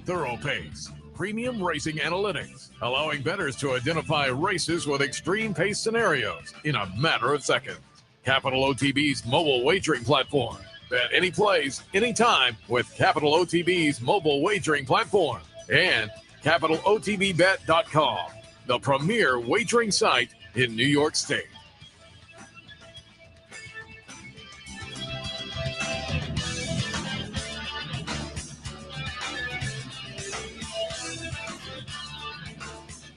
thorough pace, premium racing analytics, allowing bettors to identify races with extreme pace scenarios in a matter of seconds. Capital OTB's mobile wagering platform. Bet any place, anytime with Capital OTB's mobile wagering platform. And CapitalOTBBet.com, the premier wagering site in New York State.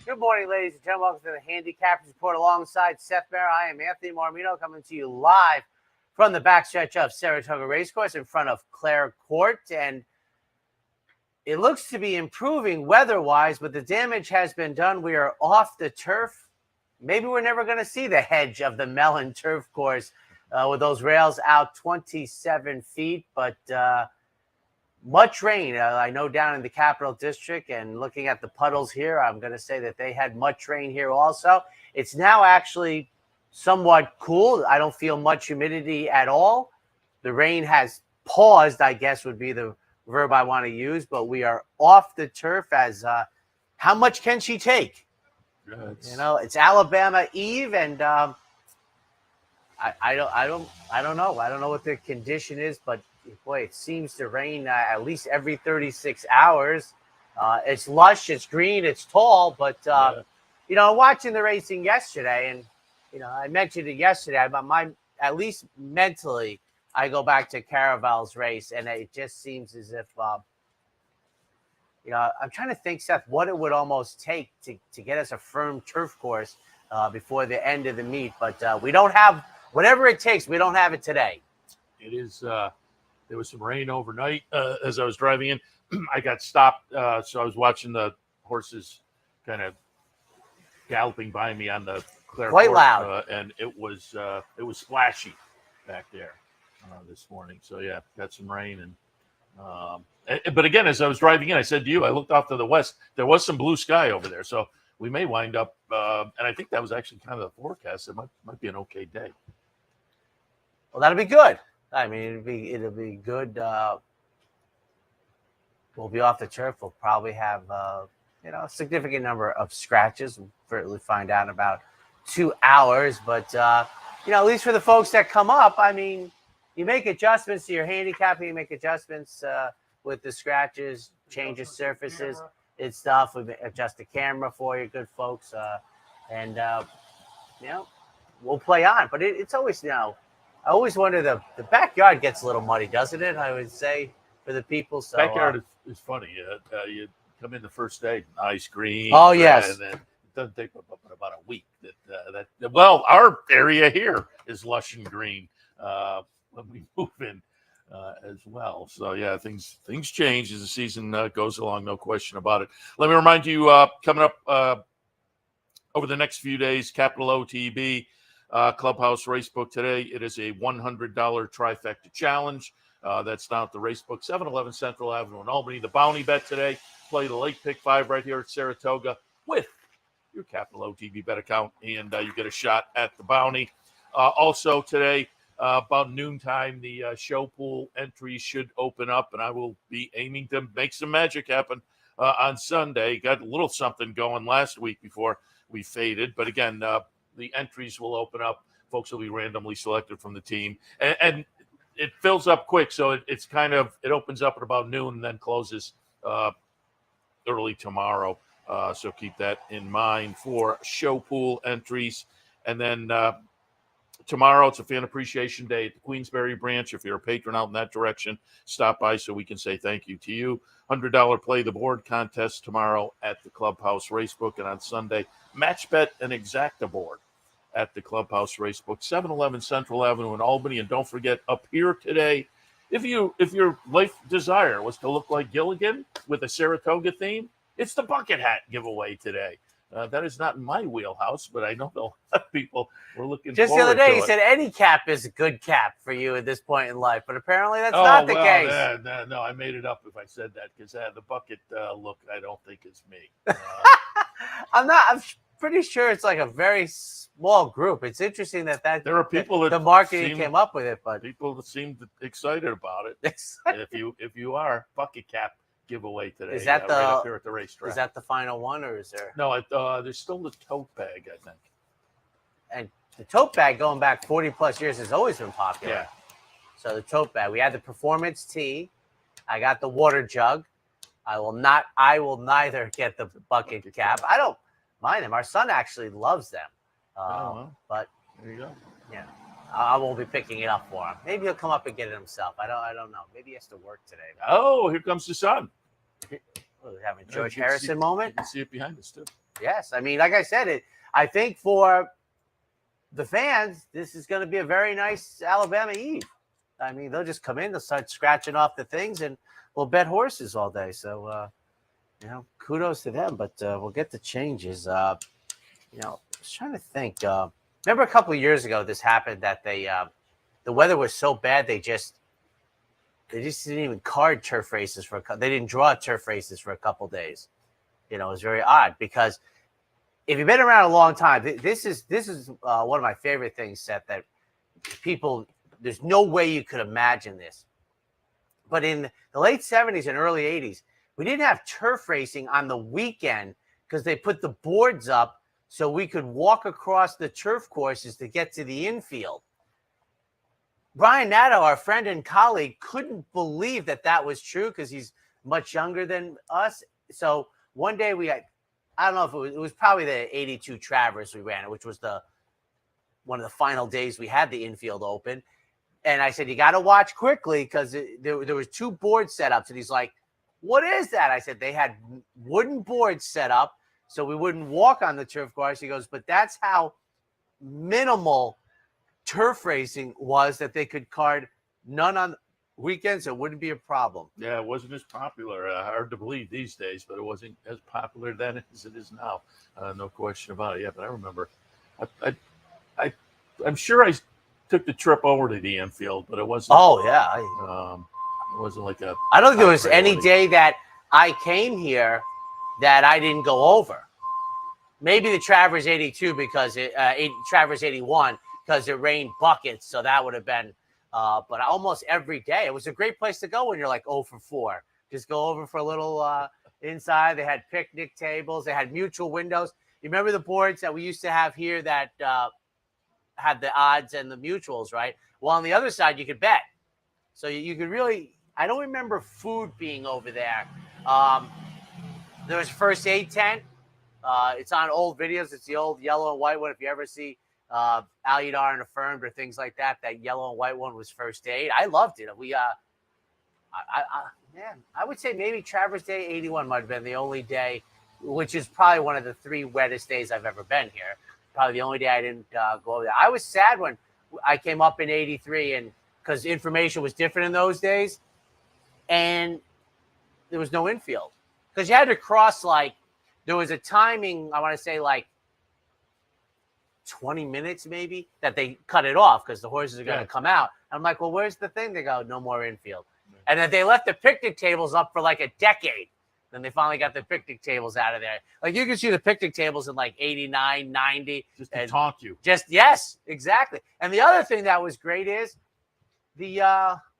Good morning, ladies and gentlemen. Welcome to the Handicappers Report alongside Seth Merrow. I am Anthony Mormino coming to you live from the backstretch of Saratoga Race Course in front of Clare Court. And it looks to be improving weather-wise, but the damage has been done. We are off the turf. Maybe we're never going to see the hedge of the Mellon turf course with those rails out 27 feet. But much rain. I know down in the Capital District, and looking at the puddles here, I'm going to say that they had much rain here also. It's now actually somewhat cool. I don't feel much humidity at all. The rain has paused, I guess would be the verb I want to use, but we are off the turf as how much can she take? You know, it's Alabama Eve, and I don't know. I don't know what the condition is, but boy, it seems to rain at least every 36 hours. It's lush, it's green, it's tall, but you know, watching the racing yesterday, and you know, I mentioned it yesterday, but at least mentally, I go back to Caravel's race, and it just seems as if you know, I'm trying to think, Seth, what it would almost take to get us a firm turf course before the end of the meet, but we don't have whatever it takes. We don't have it today. It is. There was some rain overnight as I was driving in. I got stopped, so I was watching the horses kind of galloping by me on the Clare Quite Court, loud, and it was splashy back there this morning. So yeah, got some rain, and but again, as I was driving in, I said to you, I looked off to the west. There was some blue sky over there, so we may wind up. And I think that was actually kind of the forecast. It might be an okay day. Well, that'll be good. I mean, it'll be good. We'll be off the turf. We'll probably have you know, a significant number of scratches. We'll certainly find out in about 2 hours. But you know, at least for the folks that come up, I mean, you make adjustments to your handicapping. You make adjustments with the scratches, changes surfaces and stuff. We adjust the camera for you, good folks, and you know, we'll play on. But it's always, you know, I always wonder, the backyard gets a little muddy, doesn't it? I would say for the people. So backyard is funny. You come in the first day, nice green. Oh yes, and then it doesn't take about a week. Well, our area here is lush and green when we move in as well. So yeah, things change as the season goes along. No question about it. Let me remind you, coming up over the next few days, Capital OTB. Clubhouse Racebook today. It is a $100 trifecta challenge. That's down at the Racebook, 711 Central Avenue in Albany. The bounty bet today, play the late pick 5 right here at Saratoga with your Capital OTB bet account, and you get a shot at the bounty. Also today, about noontime, the show pool entries should open up, and I will be aiming to make some magic happen on Sunday. Got a little something going last week before we faded, but again, the entries will open up. Folks will be randomly selected from the team, and it fills up quick. So it opens up at about noon and then closes early tomorrow. So keep that in mind for show pool entries. And then tomorrow, it's a fan appreciation day at the Queensbury branch. If you're a patron out in that direction, stop by so we can say thank you to you. $100 play the board contest tomorrow at the Clubhouse Racebook, and on Sunday, match bet and exacta board at the Clubhouse Racebook, 711 Central Avenue in Albany. And don't forget, up here today, if your life desire was to look like Gilligan with a Saratoga theme, it's the bucket hat giveaway today. That is not in my wheelhouse, but I know a lot of people were looking just forward to it. the other day, you said any cap is a good cap for you at this point in life, but apparently that's not the case. No, I made it up if I said that, because the bucket look, I don't think is me. I'm pretty sure it's like a very small group. It's interesting that there are people that the marketing came up with it, but people that seem excited about it. And if you are, bucket cap giveaway today. Is that right up here at the racetrack? Is that the final one, or is there? No, there's still the tote bag, I think. And the tote bag, going back 40 plus years, has always been popular. Yeah. So the tote bag. We had the performance tee. I got the water jug. I will neither get the bucket cap. I don't mind them. Our son actually loves them. But there you go. Yeah, I won't be picking it up for him. Maybe he'll come up and get it himself. I don't know. Maybe he has to work today. Oh, here comes the sun. We're having a George Harrison moment. You can see it behind us too. Yes, I mean, like I said, I think for the fans, this is going to be a very nice Alabama Eve. I mean, they'll just come in, they'll start scratching off the things, and we'll bet horses all day. So, kudos to them. But we'll get the changes. I was trying to think. Remember a couple of years ago, this happened that the weather was so bad they just didn't even card turf races they didn't draw turf races for a couple of days. It was very odd because if you've been around a long time, this is one of my favorite things, Seth, that people, there's no way you could imagine this. But in the late 70s and early 80s, we didn't have turf racing on the weekend because they put the boards up so we could walk across the turf courses to get to the infield. Brian Natto, our friend and colleague, couldn't believe that was true because he's much younger than us. So one day I don't know if it was probably the 82 Travers we ran it, which was one of the final days we had the infield open. And I said, you got to watch quickly because there was 2 board setups. And he's like, what is that? I said, they had wooden boards set up so we wouldn't walk on the turf course. He goes, but that's how minimal turf racing was that they could card none on weekends. It wouldn't be a problem. Yeah, it wasn't as popular. Hard to believe these days, but it wasn't as popular then as it is now. No question about it. Yeah, but I remember. I'm sure I took the trip over to the infield, but it wasn't. Oh yeah. It wasn't like a. I don't think there was any day that I came here that I didn't go over. Maybe the Travers 82 because Travers 81 because it rained buckets, so that would have been. But almost every day, it was a great place to go when you're like 0 for 4. Just go over for a little inside. They had picnic tables. They had mutual windows. You remember the boards that we used to have here that had the odds and the mutuals, right? Well, on the other side, you could bet. So you could really – I don't remember food being over there. There was a first aid tent. It's on old videos. It's the old yellow and white one. If you ever see – Aludar and Affirmed or things like that yellow and white one was first aid. I loved it. I would say maybe Travers Day 81 might have been the only day, which is probably one of the 3 wettest days I've ever been here. Probably the only day I didn't go over there. I was sad when I came up in 83 and because information was different in those days and there was no infield because you had to cross there was a timing, I want to say 20 minutes maybe that they cut it off because the horses are going to come out. I'm like, well, where's the thing? They go, no more infield. And then they left the picnic tables up for a decade. Then they finally got the picnic tables out of there. You can see the picnic tables in 89, 90. Just to taunt you. Yes, exactly. And the other thing that was great is the,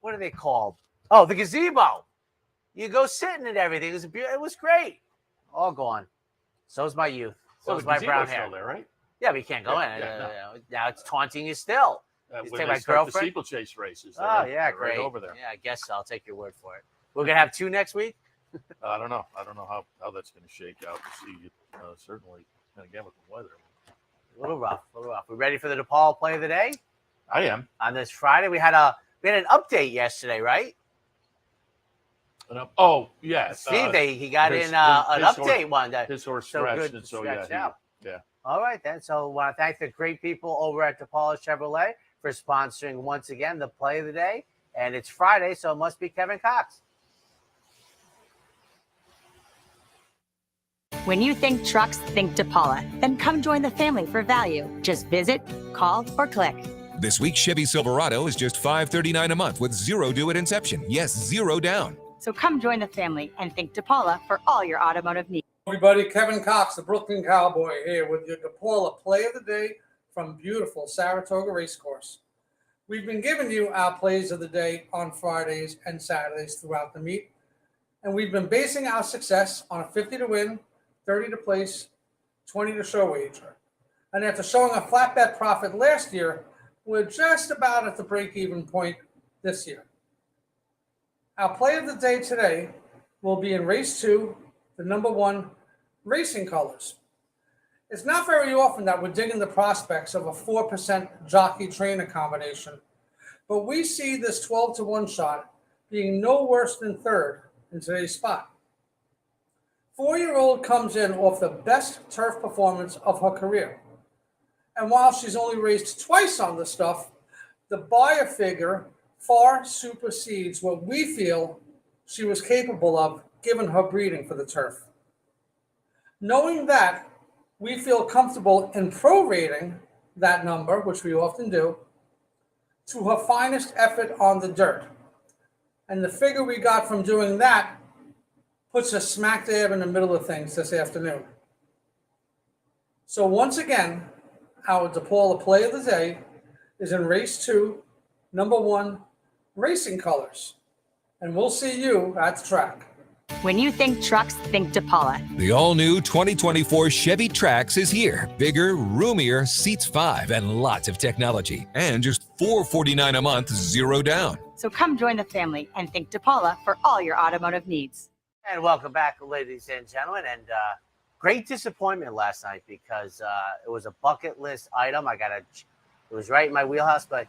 what are they called? Oh, the gazebo. You go sitting and everything. It was great. All gone. So's my youth. So's my brown hair. Still there, right? Yeah, but you can't go in. Now it's taunting you still. When they start the steeplechase races. Oh, yeah, great. Right over there. Yeah, I guess so. I'll take your word for it. We're going to have 2 next week? I don't know. I don't know how that's going to shake out. We'll see. Certainly, and again with the weather. A little rough. We ready for the DePaul play of the day? I am. On this Friday, we had an update yesterday, right? Oh, yeah. Steve, he got in an update one. His horse stretched, and so yeah. All right, then. So I want to thank the great people over at DePaul Chevrolet for sponsoring once again the play of the day. And it's Friday, so it must be Kevin Cox. When you think trucks, think DePaul. Then come join the family for value. Just visit, call, or click. This week's Chevy Silverado is just $539 a month with 0 due at inception. Yes, 0 down. So come join the family and think DePaul for all your automotive needs. Everybody, Kevin Cox, the Brooklyn Cowboy, here with your DePaul play of the day from beautiful Saratoga Race Course. We've been giving you our plays of the day on Fridays and Saturdays throughout the meet. And we've been basing our success on a 50 to win, 30 to place, 20 to show wager. And after showing a flat bet profit last year, we're just about at the break-even point this year. Our play of the day today will be in race 2, the number 1, Racing Colors. It's not very often that we're digging the prospects of a 4% jockey-trainer combination, but we see this 12 to 1 shot being no worse than third in today's spot. 4-year-old comes in off the best turf performance of her career. And while she's only raced twice on the stuff, the buyer figure far supersedes what we feel she was capable of given her breeding for the turf. Knowing that, we feel comfortable in prorating that number, which we often do, to her finest effort on the dirt. And the figure we got from doing that puts us smack dab in the middle of things this afternoon. So once again, our DePaul play of the day is in race 2, number 1, Racing Colors. And we'll see you at the track. When you think trucks, think DePaul. The all-new 2024 Chevy Trax is here. Bigger, roomier, seats 5, and lots of technology. And just $449 a month, 0 down. So come join the family and think DePaul for all your automotive needs. And welcome back, ladies and gentlemen. And great disappointment last night because it was a bucket list item. It was right in my wheelhouse, but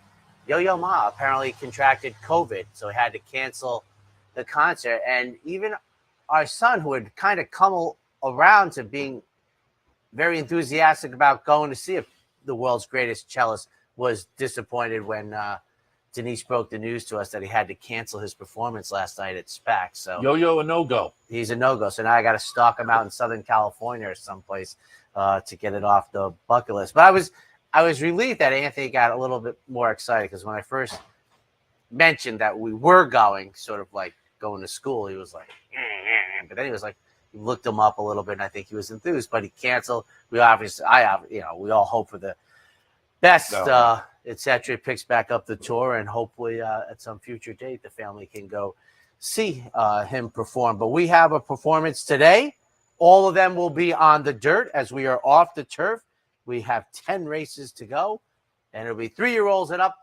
Yo-Yo Ma apparently contracted COVID, so he had to cancel the concert. And even our son, who had kind of come around to being very enthusiastic about going to see the world's greatest cellist, was disappointed when Denise broke the news to us that he had to cancel his performance last night at SPAC. So Yo-Yo a no-go. He's a no-go. So now I got to stalk him out in Southern California or someplace to get it off the bucket list. But I was relieved that Anthony got a little bit more excited, because when I first mentioned that we were going, sort of like going to school, he was like, but then he was like, he looked him up a little bit, and I think he was enthused, but he canceled. We all hope for the best, etc. Picks back up the tour, and hopefully at some future date, the family can go see him perform. But we have a performance today. All of them will be on the dirt as we are off the turf. We have 10 races to go, and it'll be 3-year-olds and up,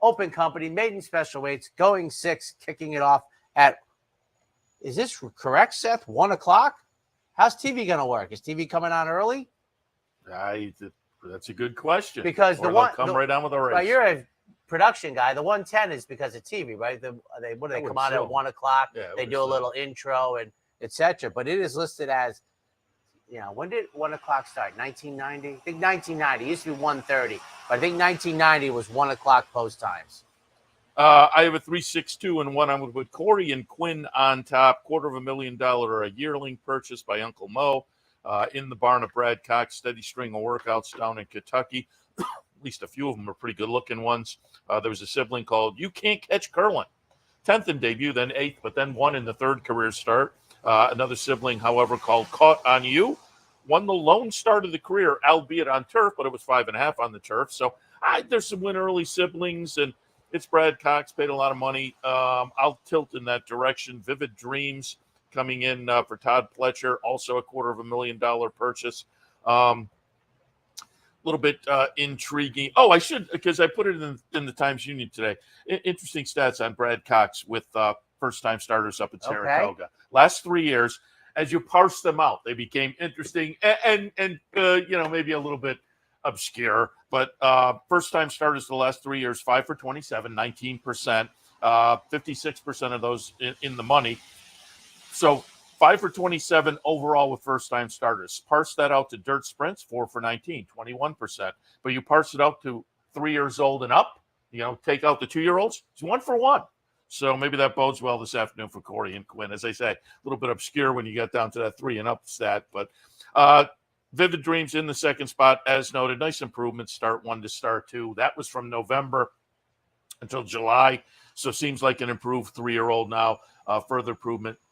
open company, maiden special weights, going 6, kicking it off at, is this correct, Seth? 1 o'clock? How's TV going to work? Is TV coming on early? That's a good question. Because come right on with the race. Well, you're a production guy. The 110 is because of TV, right? They come on at 1 o'clock? Yeah, they do a little intro and etc. But it is listed as, when did 1 o'clock start? 1990? I think 1990. It used to be 1:30, but I think 1990 was 1 o'clock post times. I have a 3-6-2 and 1. I'm with Corey and Quinn on top. $250,000 a yearling purchase by Uncle Mo in the barn of Brad Cox. Steady string of workouts down in Kentucky. At least a few of them are pretty good-looking ones. There was a sibling called You Can't Catch Curlin. 10th in debut, then 8th, but then 1 in the 3rd career start. Another sibling, however, called Caught on You. Won the lone start of the career, albeit on turf, but it was 5.5 on the turf. So there's some win early siblings, and it's Brad Cox, paid a lot of money. I'll tilt in that direction. Vivid Dreams coming in for Todd Pletcher, also a $250,000 purchase. A little bit intriguing. Oh, I should, because I put it in the Times Union today. Interesting stats on Brad Cox with first-time starters up at Saratoga. Okay. Last 3 years, as you parse them out, they became interesting and maybe a little bit obscure. But first-time starters the last 3 years, 5 for 27, 19%, 56% of those in the money. So 5 for 27 overall with first-time starters. Parse that out to dirt sprints, 4 for 19, 21%. But you parse it out to 3 years old and up, take out the 2-year-olds, it's 1 for 1. So maybe that bodes well this afternoon for Corey and Quinn. As I say, a little bit obscure when you get down to that 3 and up stat. But Vivid Dreams in the second spot, as noted. Nice improvement, start 1 to start 2. That was from November until July. So seems like an improved 3-year-old now. Further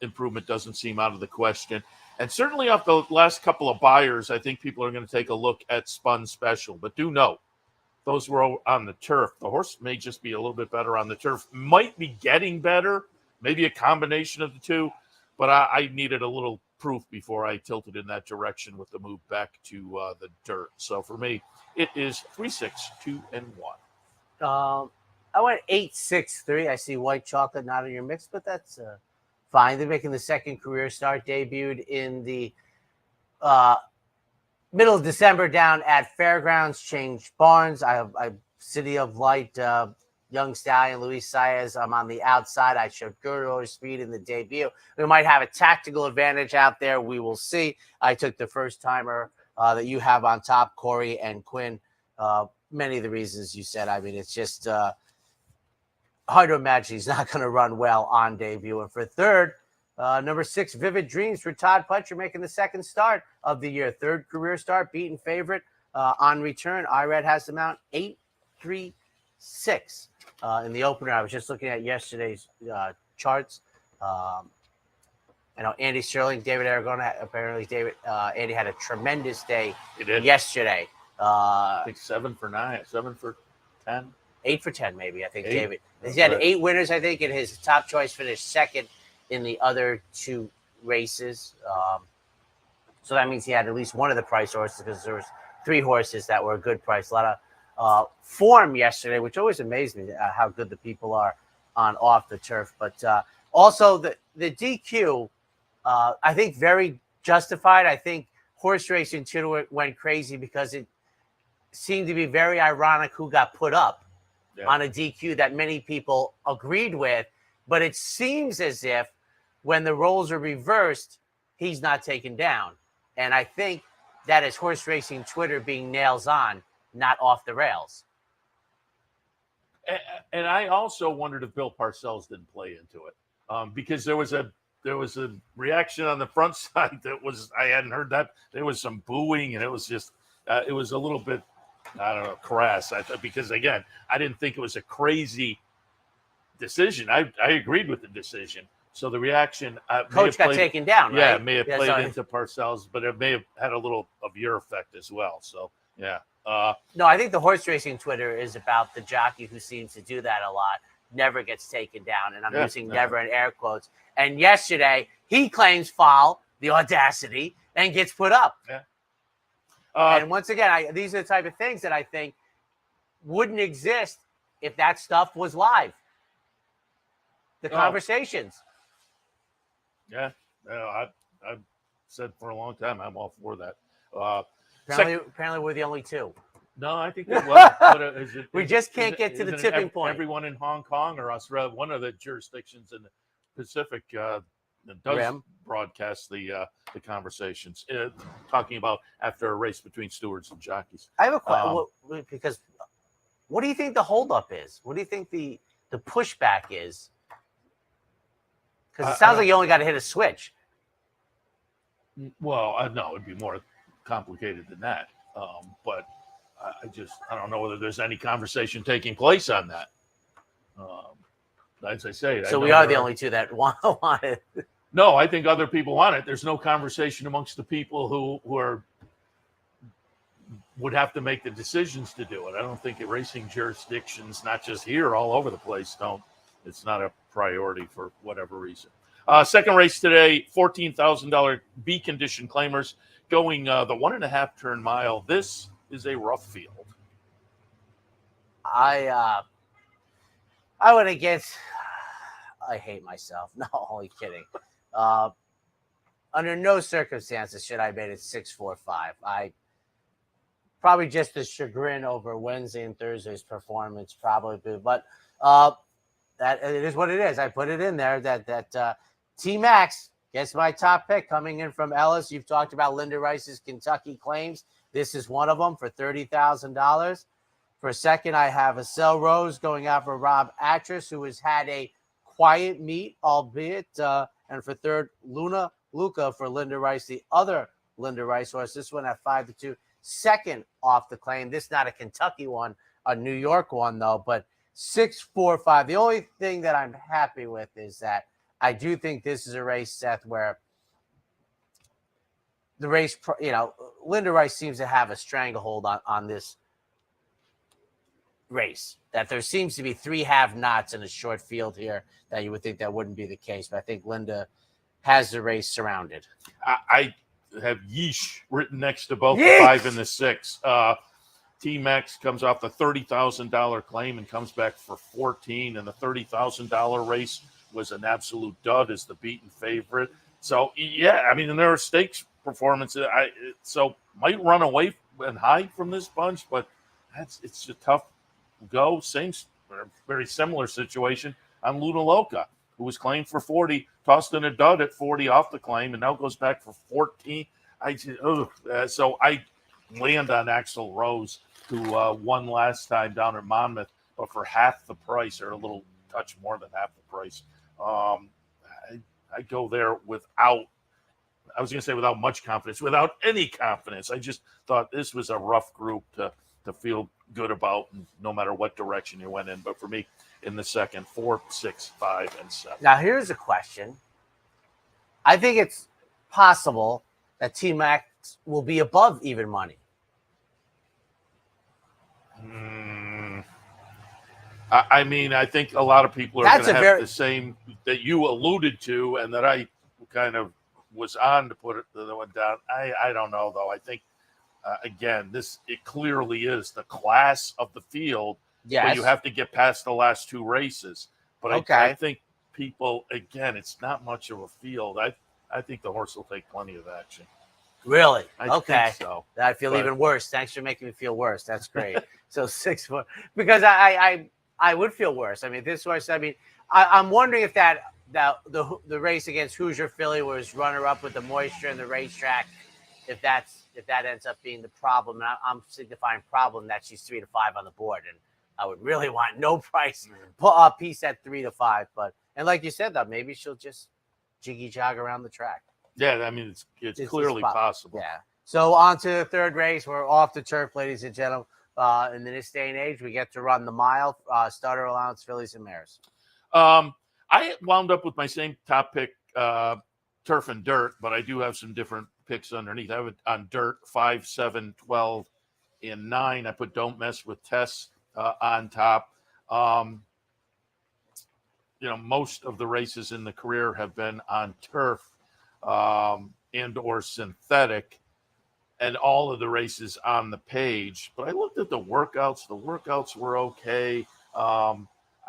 improvement doesn't seem out of the question. And certainly off the last couple of buyers, I think people are going to take a look at Spun Special. But do note, those were on the turf. The horse may just be a little bit better on the turf. Might be getting better. Maybe a combination of the two. but I needed a little proof before I tilted in that direction with the move back to the dirt. So for me, it is 3-6, 2-1. I went 8-6-3. I see white chocolate not in your mix, but that's fine. They're making the second career start. Debuted in the middle of December down at Fairgrounds, changed barns. I City of Light, Young Stallion, Luis Saez. I'm on the outside. I showed good order speed in the debut. We might have a tactical advantage out there. We will see. I took the first timer that you have on top, Corey and Quinn. Many of the reasons you said. I mean, it's just hard to imagine he's not going to run well on debut. And for third, number 6, Vivid Dreams for Todd Pletcher, making the second start of the year. Third career start, beaten favorite on return. IRED has the mount 8-3-6 in the opener. I was just looking at yesterday's charts. I know Andy Sterling, David Aragona, apparently Andy had a tremendous day yesterday. I think 7 for 9, 7 for 10. 8 for 10, maybe. I think 8? David. He had 8 winners, I think, and his top choice finished second in the other 2 races. So that means he had at least one of the price horses, because there was 3 horses that were a good price. A lot of form yesterday, which always amazed me how good the people are on off the turf. But also the DQ, I think very justified. I think horse racing Twitter went crazy because it seemed to be very ironic who got put up on a DQ that many people agreed with. But it seems as if when the roles are reversed, he's not taken down. And I think that is horse racing Twitter being nails on, not off the rails. And I also wondered if Bill Parcells didn't play into it, because there was a reaction on the front side that was, I hadn't heard that. There was some booing, and it was just it was a little bit, I don't know, crass. Because again, I didn't think it was a crazy decision. I agreed with the decision. So the reaction, Coach got taken down, right? Yeah, it may have played into Parcells, but it may have had a little of your effect as well. So yeah. No, I think the horse racing Twitter is about the jockey who seems to do that a lot, never gets taken down. And I'm using never in air quotes. And yesterday, he claims foul, the audacity, and gets put up. Yeah. And once again, these are the type of things that I think wouldn't exist if that stuff was live. The conversations. Yeah. I've said for a long time, I'm all for that. Apparently, we're the only 2. No, I think that well, we just can't get to the tipping point. Everyone in Hong Kong or Australia, one of the jurisdictions in the Pacific, does broadcast the conversations, talking about after a race between stewards and jockeys. I have a question, because what do you think the holdup is? What do you think the pushback is? Because it sounds like you only got to hit a switch. Well, no, it'd be more complicated than that. But I don't know whether there's any conversation taking place on that. As I say, so we are the only 2 that want it. No, I think other people want it. There's no conversation amongst the people who would have to make the decisions to do it. I don't think racing jurisdictions, not just here, all over the place, don't. It's not a priority for whatever reason. Second race today, $14,000 B condition claimers going the 1.5 turn mile. This is a rough field. I went against. I hate myself. No, only kidding. Under no circumstances should I have made it 6-4-5. I probably just the chagrin over Wednesday and Thursday's performance, probably, but that it is what it is. I put it in there that T-Max gets my top pick coming in from Ellis. You've talked about Linda Rice's Kentucky claims. This is one of them for $30,000. For second, I have Acel Rose going out for Rob Atras, who has had a quiet meet, albeit. And for third, Luca for Linda Rice, the other Linda Rice horse. This one at 5-2. Second off the claim. This not a Kentucky one, a New York one, though, but 6-4-5. The only thing that I'm happy with is that I do think this is a race, Seth, where the race, Linda Rice seems to have a stranglehold on this race. That there seems to be 3 have-nots in a short field here that you would think that wouldn't be the case. But I think Linda has the race surrounded? I have yeesh written next to both Yeesh! the 5 and the 6. T-Max comes off the $30,000 claim and comes back for 14, and the $30,000 race was an absolute dud as the beaten favorite. So yeah, I mean, and there are stakes performances. So might run away and hide from this bunch, but it's a tough go. Same, very similar situation on Luna Loca, who was claimed for 40, tossed in a dud at 40 off the claim, and now goes back for 14. So I land on Axl Rose, who won last time down at Monmouth, but for half the price, or a little touch more than half the price. I go there without much confidence, without any confidence. I just thought this was a rough group to feel good about, no matter what direction you went in. But for me, in the second, 4, 6, 5, and 7. Now, here's a question. I think it's possible that T-Max will be above even money. I mean, I think a lot of people are going to have the same that you alluded to, and that I kind of was on to put it the one down. I don't know, though. I think, again, it clearly is the class of the field. Yes. But you have to get past the last 2 races. But I think people, again, it's not much of a field. I think the horse will take plenty of action. Really? I think so. I feel even worse. Thanks for making me feel worse. That's great. So 6 foot, because I would feel worse. I mean, this horse. I mean, I'm wondering if the race against Hoosier Philly was runner up with the moisture in the racetrack, if that ends up being the problem. And I'm signifying problem that she's 3 to 5 on the board, and I would really want no price piece at 3 to 5. But and like you said, though, maybe she'll just jiggy jog around the track. Yeah, I mean, it's clearly possible. Yeah. So on to the third race. We're off the turf, ladies and gentlemen. In this day and age, we get to run the mile, starter allowance, fillies and mares. I wound up with my same top pick, turf and dirt, but I do have some different picks underneath. I have it on dirt, 5, 7, 12, and 9. I put Don't Mess with Tess on top. Most of the races in the career have been on turf and or synthetic, and all of the races on the page. But I looked at the workouts. The workouts were okay. I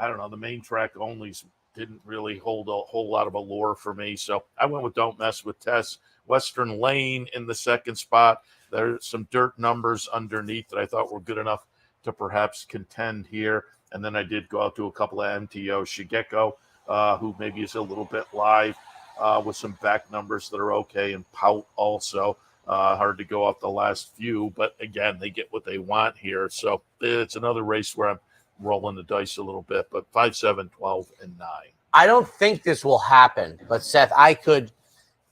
don't know. The main track onlys didn't really hold a whole lot of allure for me. So I went with Don't Mess with Tess. Western Lane in the second spot. There's some dirt numbers underneath that I thought were good enough to perhaps contend here. And then I did go out to a couple of MTOs. Shigeko, who maybe is a little bit live with some back numbers that are okay. And Pout also. Hard to go off the last few. But, again, they get what they want here. So it's another race where I'm rolling the dice a little bit. But 5, 7, 12, and 9. I don't think this will happen. But, Seth, I could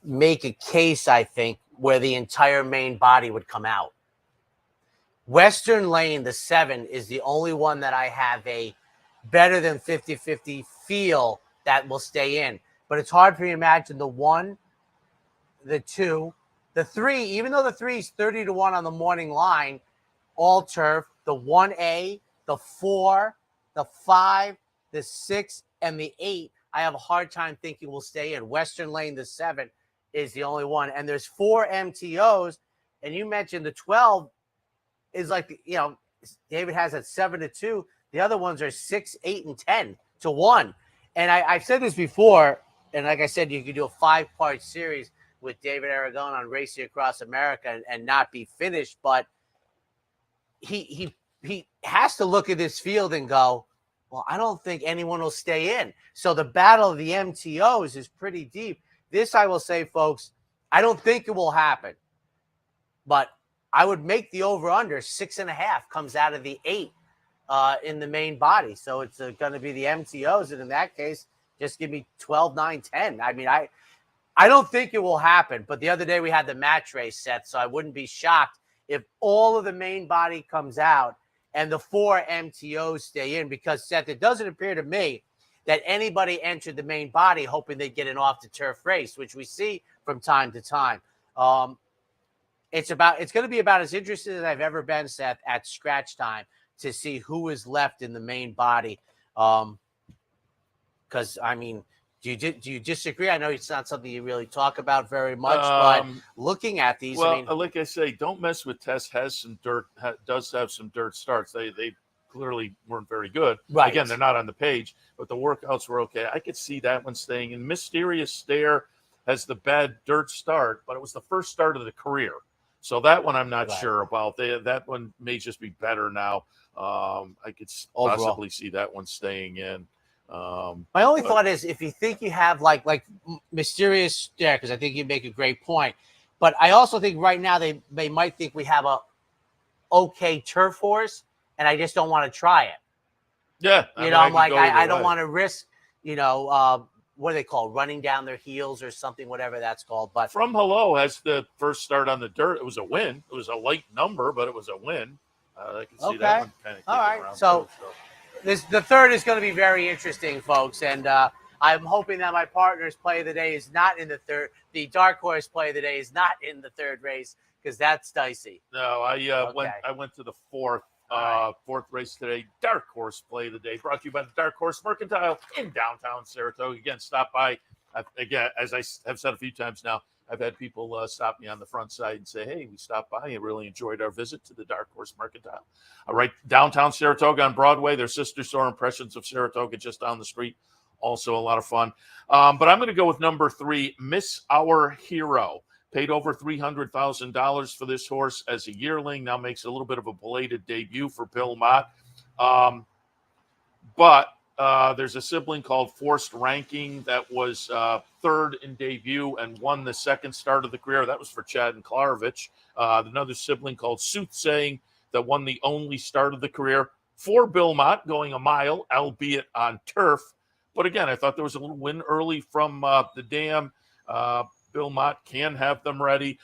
make a case, I think, where the entire main body would come out. Western Lane, the 7, is the only one that I have a better than 50-50 feel that will stay in. But it's hard for me to imagine the 1, the 2, the 3, even though the 3 is 30 to 1 on the morning line, all turf, the 1A, the 4, the 5, the 6, and the 8, I have a hard time thinking will stay in. Western Lane, the 7, is the only one. And there's 4 MTOs, and you mentioned the 12 is like, David has at 7 to 2. The other ones are 6, 8, and 10 to 1. And I've said this before, and like I said, you could do a 5-part series with David Aragon on Racing Across America and not be finished. But he has to look at this field and go, well, I don't think anyone will stay in. So the battle of the MTOs is pretty deep. This, I will say, folks, I don't think it will happen. But I would make the over-under 6.5 comes out of the 8 in the main body. So it's going to be the MTOs. And in that case, just give me 12, 9, 10. I mean, I don't think it will happen. But the other day we had the match race set, so I wouldn't be shocked if all of the main body comes out and the 4 MTOs stay in. Because, Seth, it doesn't appear to me that anybody entered the main body hoping they'd get an off-the-turf race, which we see from time to time. It's going to be about as interested as I've ever been, Seth, at scratch time to see who is left in the main body. Because, I mean, Do you disagree? I know it's not something you really talk about very much, but looking at these, well, I mean, like I say, Don't Mess with Tess has some dirt, does have some dirt starts. They clearly weren't very good. Right. Again, they're not on the page, but the workouts were okay. I could see that one staying. And Mysterious Stare has the bad dirt start, but it was the first start of the career. So that one I'm not sure about. That one may just be better now. I could possibly see that one staying in. My only thought is if you think you have like Mysterious Stare, because I think you make a great point, but I also think right now they might think we have a okay turf horse, and I just don't want to try it. Yeah, I'm like I don't want to risk, what do they call running down their heels or something, whatever that's called. But From Hello has the first start on the dirt. It was a win. It was a light number, but it was a win. I can see that one kind of kicking around. So the third is going to be very interesting, folks, and I'm hoping that my partner's play of the day is not in the third. The dark horse play of the day is not in the third race because that's dicey. No, I went to the fourth race today. Dark horse play of the day brought to you by the Dark Horse Mercantile in downtown Saratoga. Again, stop by. Again, as I have said a few times now, I've had people stop me on the front side and say, hey, we stopped by and really enjoyed our visit to the Dark Horse Mercantile. Right downtown Saratoga on Broadway. Their sister store, Impressions of Saratoga, just down the street. Also a lot of fun. But I'm going to go with number 3, Miss Our Hero. Paid over $300,000 for this horse as a yearling. Now makes a little bit of a belated debut for Bill Mott. But there's a sibling called Forced Ranking that was third in debut and won the second start of the career. That was for Chad and Klarovich. Another sibling called Soothsaying that won the only start of the career for Bill Mott, going a mile, albeit on turf. But again, I thought there was a little win early from the dam. Bill Mott can have them ready.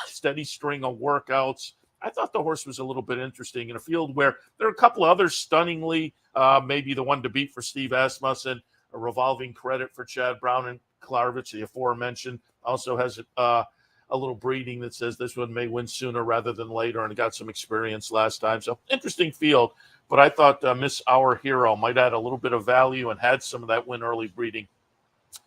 Steady string of workouts. I thought the horse was a little bit interesting in a field where there are a couple of others stunningly, maybe the one to beat for Steve Asmussen, a revolving credit for Chad Brown and Klarovich, the aforementioned, also has a little breeding that says this one may win sooner rather than later and got some experience last time. So interesting field, but I thought Miss Our Hero might add a little bit of value and had some of that win early breeding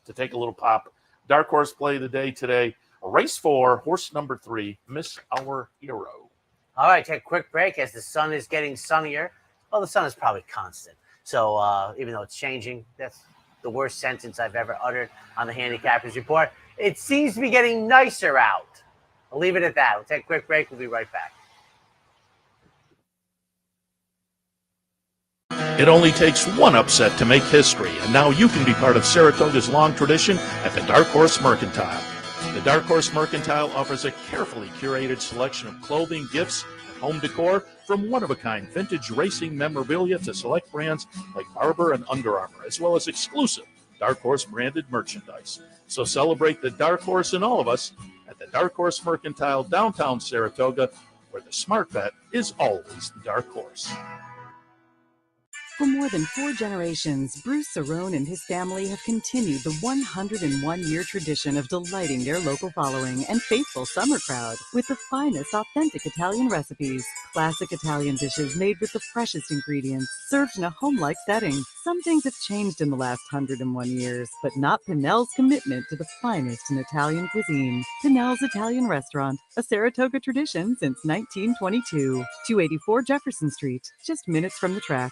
to take a little pop. Dark horse play of the day today, race 4, horse number 3, Miss Our Hero. All right, take a quick break as the sun is getting sunnier. Well, the sun is probably constant. So even though it's changing, that's the worst sentence I've ever uttered on the Handicappers Report. It seems to be getting nicer out. I'll leave it at that. We'll take a quick break. We'll be right back. It only takes one upset to make history, and now you can be part of Saratoga's long tradition at the Dark Horse Mercantile. The Dark Horse Mercantile offers a carefully curated selection of clothing, gifts, and home decor, from one-of-a-kind vintage racing memorabilia to select brands like Barber and Under Armour, as well as exclusive Dark Horse branded merchandise. So celebrate the Dark Horse in all of us at the Dark Horse Mercantile, downtown Saratoga, where the smart bet is always the Dark Horse. For more than 4 generations, Bruce Cerrone and his family have continued the 101-year tradition of delighting their local following and faithful summer crowd with the finest authentic Italian recipes. Classic Italian dishes made with the freshest ingredients, served in a home-like setting. Some things have changed in the last 101 years, but not Pinnell's commitment to the finest in Italian cuisine. Pinnell's Italian Restaurant, a Saratoga tradition since 1922. 284 Jefferson Street, just minutes from the track.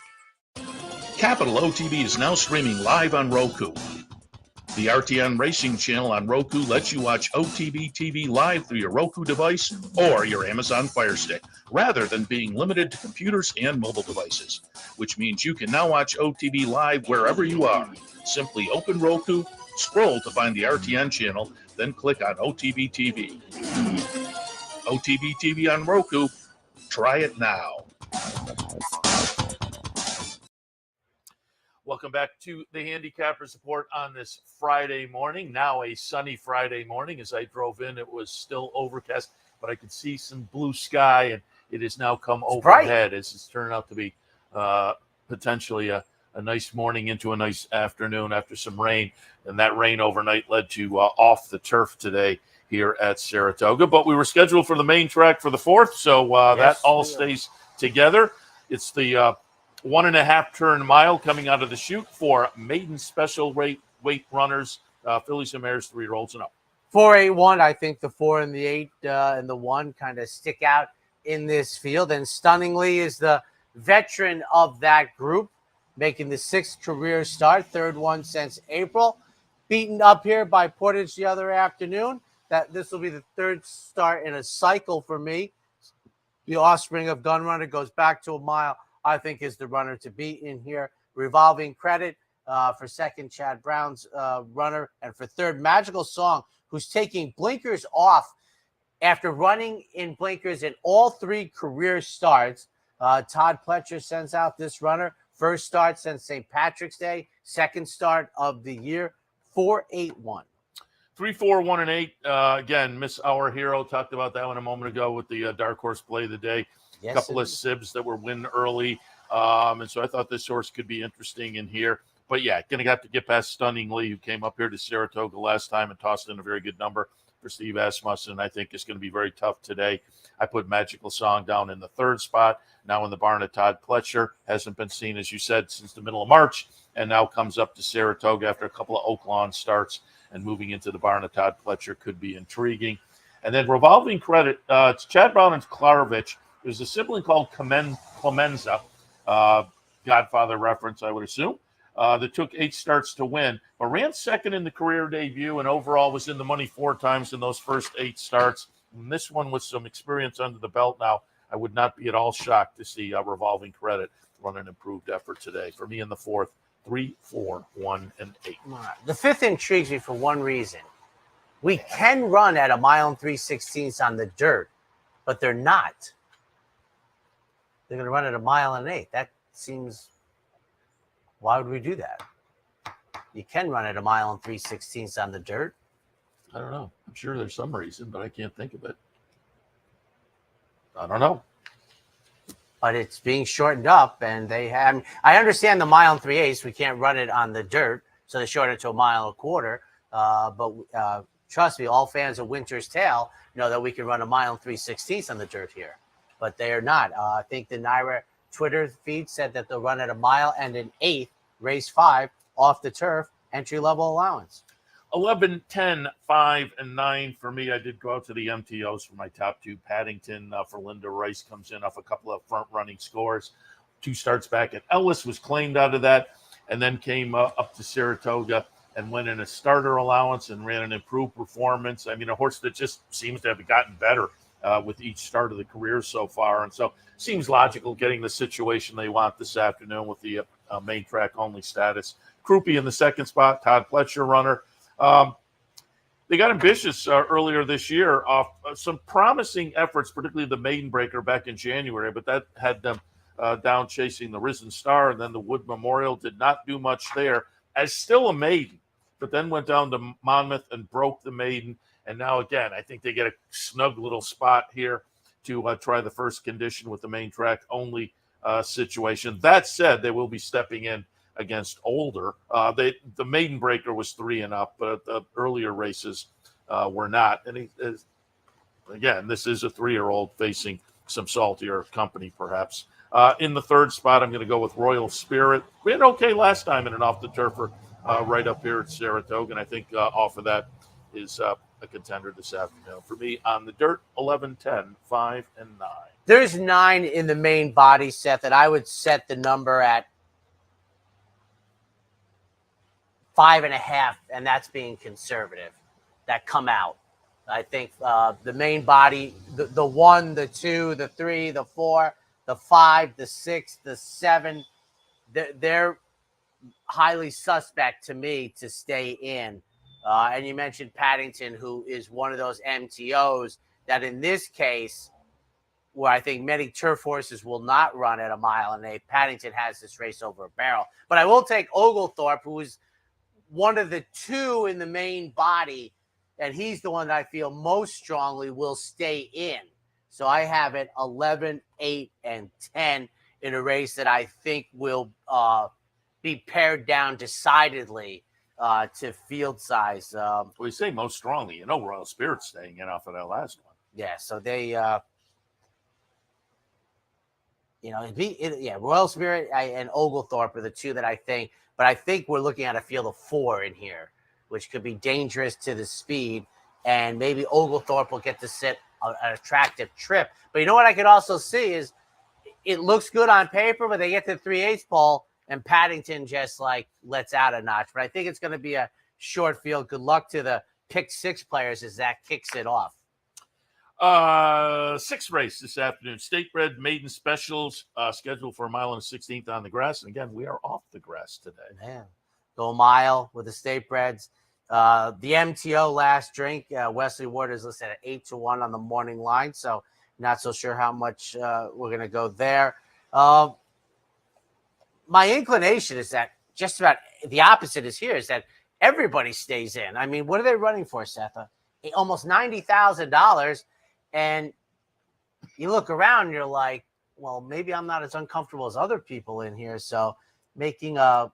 Capital OTB is now streaming live on Roku. The RTN Racing channel on Roku lets you watch OTB TV live through your Roku device or your Amazon Fire Stick, rather than being limited to computers and mobile devices, which means you can now watch OTB live wherever you are. Simply open Roku, scroll to find the RTN channel, then click on OTB TV. OTB TV on Roku. Try it now. Welcome back to the Handicappers Report on this Friday morning. Now a sunny Friday morning. As I drove in, it was still overcast, but I could see some blue sky, and it has now come overhead. It's turned out to be potentially a nice morning into a nice afternoon after some rain, and that rain overnight led to off the turf today here at Saratoga. But we were scheduled for the main track for the 4th, so that all stays together. It's the 1.5 turn mile coming out of the chute for maiden special weight weight runners, fillies and mares, 3-year-olds and up. 4, 8, 1. I think the 4 and the 8 and the 1 kind of stick out in this field. And stunningly is the veteran of that group, making the 6th career start, third one since April. Beaten up here by Portage the other afternoon. That this will be the 3rd start in a cycle for me. The offspring of Gun Runner goes back to a mile. I think is the runner to beat in here. Revolving Credit for 2nd, Chad Brown's runner. And for 3rd, Magical Song, who's taking blinkers off after running in blinkers in all 3 career starts. Todd Pletcher sends out this runner. 1st start since St. Patrick's Day. 2nd start of the year. 4, 8, 1. 3, 4, 1, and 8. Again, Miss Our Hero, talked about that one a moment ago with the dark horse play of the day. Yes, a couple of sibs that were win early. And so I thought this horse could be interesting in here. But yeah, going to have to get past Stunningly, who came up here to Saratoga last time and tossed in a very good number for Steve Asmussen. I think it's going to be very tough today. I put Magical Song down in the 3rd spot. Now in the barn of Todd Pletcher. Hasn't been seen, as you said, since the middle of March, and now comes up to Saratoga after a couple of Oak Lawn starts, and moving into the barn of Todd Pletcher could be intriguing. And then Revolving Credit, it's Chad Brown and Klarovich. There's a sibling called Clemenza, Godfather reference, I would assume, that took 8 starts to win, but ran 2nd in the career debut and overall was in the money 4 times in those first 8 starts. And this one with some experience under the belt now, I would not be at all shocked to see Revolving Credit run an improved effort today. For me in the 4th, 3, 4, 1, and 8. The 5th intrigues me for one reason. We can run at a mile and 3/16 on the dirt, but they're not. They're going to run at a mile and 8. That seems, why would we do that? You can run at a mile and 3/16 on the dirt. I don't know. I'm sure there's some reason, but I can't think of it. I don't know. But it's being shortened up, and they have. I understand the mile and 3/8. We can't run it on the dirt, so they shortened it to a mile and a quarter. But trust me, all fans of Winter's Tale know that we can run a mile and 3/16 on the dirt here, but they are not. I think the Naira Twitter feed said that they'll run at a mile and an 8th, race 5 off the turf, entry level allowance. 11, 10, 5, and 9 for me. I did go out to the MTOs for my top 2. Paddington for Linda Rice comes in off a couple of front-running scores. 2 starts back at Ellis, was claimed out of that, and then came up to Saratoga and went in a starter allowance and ran an improved performance. I mean, a horse that just seems to have gotten better with each start of the career so far. And so seems logical getting the situation they want this afternoon with the main track only status. Krupe in the 2nd spot, Todd Pletcher runner. They got ambitious earlier this year off some promising efforts, particularly the Maiden Breaker back in January, but that had them down chasing the Risen Star, and then the Wood Memorial did not do much there as still a maiden, but then went down to Monmouth and broke the maiden. And now again, I think they get a snug little spot here to try the first condition with the main track only situation. That said, they will be stepping in against older. The Maiden Breaker was 3 and up, but the earlier races were not. And again, this is a 3-year-old facing some saltier company, perhaps. In the 3rd spot, I'm going to go with Royal Spirit. We had okay last time in an off-the-turfer right up here at Saratoga, and I think off of that is a contender this afternoon. For me, on the dirt, 11, 10, 5, and 9. There's 9 in the main body set that I would set the number at 5.5, and that's being conservative, that come out. I think the main body, the 1, the 2, the 3, the 4, the 5, the 6, the 7, they're highly suspect to me to stay in. And you mentioned Paddington, who is one of those MTOs that in this case, where I think many turf horses will not run at a mile and 8, Paddington has this race over a barrel. But I will take Oglethorpe, who is one of the 2 in the main body, and he's the one that I feel most strongly will stay in. So I have it 11, 8, and 10 in a race that I think will be pared down decidedly to field size. Well, you say most strongly. You know Royal Spirit's staying in off of that last one. Yeah, so they, Royal Spirit and Oglethorpe are the 2 that I think. But I think we're looking at a field of 4 in here, which could be dangerous to the speed. And maybe Oglethorpe will get to sit an attractive trip. But you know what I could also see is it looks good on paper, but they get to the 3/8 pole, and Paddington just like lets out a notch. But I think it's going to be a short field. Good luck to the pick 6 players as that kicks it off. 6th race this afternoon. State bred maiden specials scheduled for 1 1/16 on the grass. And again, we are off the grass today. Man, go a mile with the state breds. The MTO last drink, Wesley Ward is listed at 8-1 on the morning line. So not so sure how much we're going to go there. My inclination is that just about the opposite is here, is that everybody stays in. I mean, what are they running for, Seth? Almost $90,000. And you look around and you're like, well, maybe I'm not as uncomfortable as other people in here. So making I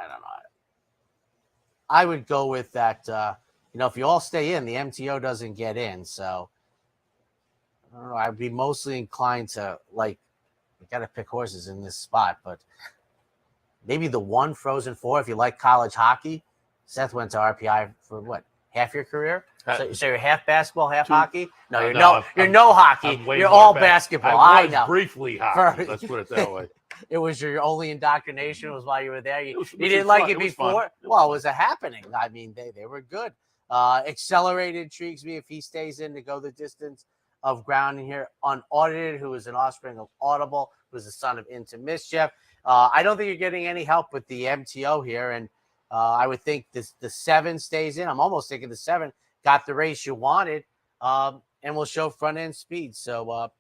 don't know. I would go with that. If you all stay in, the MTO doesn't get in. So I don't know. I'd be mostly inclined to we got to pick horses in this spot, but maybe the 1 Frozen 4 if you like college hockey. Seth went to RPI for what, half your career? So you're half basketball, half hockey? No, you're no hockey. You're all basketball. I know. Briefly hockey. Let's put it that way. It was your only indoctrination was while you were there. You didn't like it before? Well, it was a happening. I mean, they were good. Accelerated intrigues me if he stays in to go the distance of ground in here. Unaudited, who is an offspring of Audible, who's the son of Into Mischief. I don't think you're getting any help with the MTO here. And I would think the 7 stays in. I'm almost thinking the 7 got the race you wanted and will show front end speed. So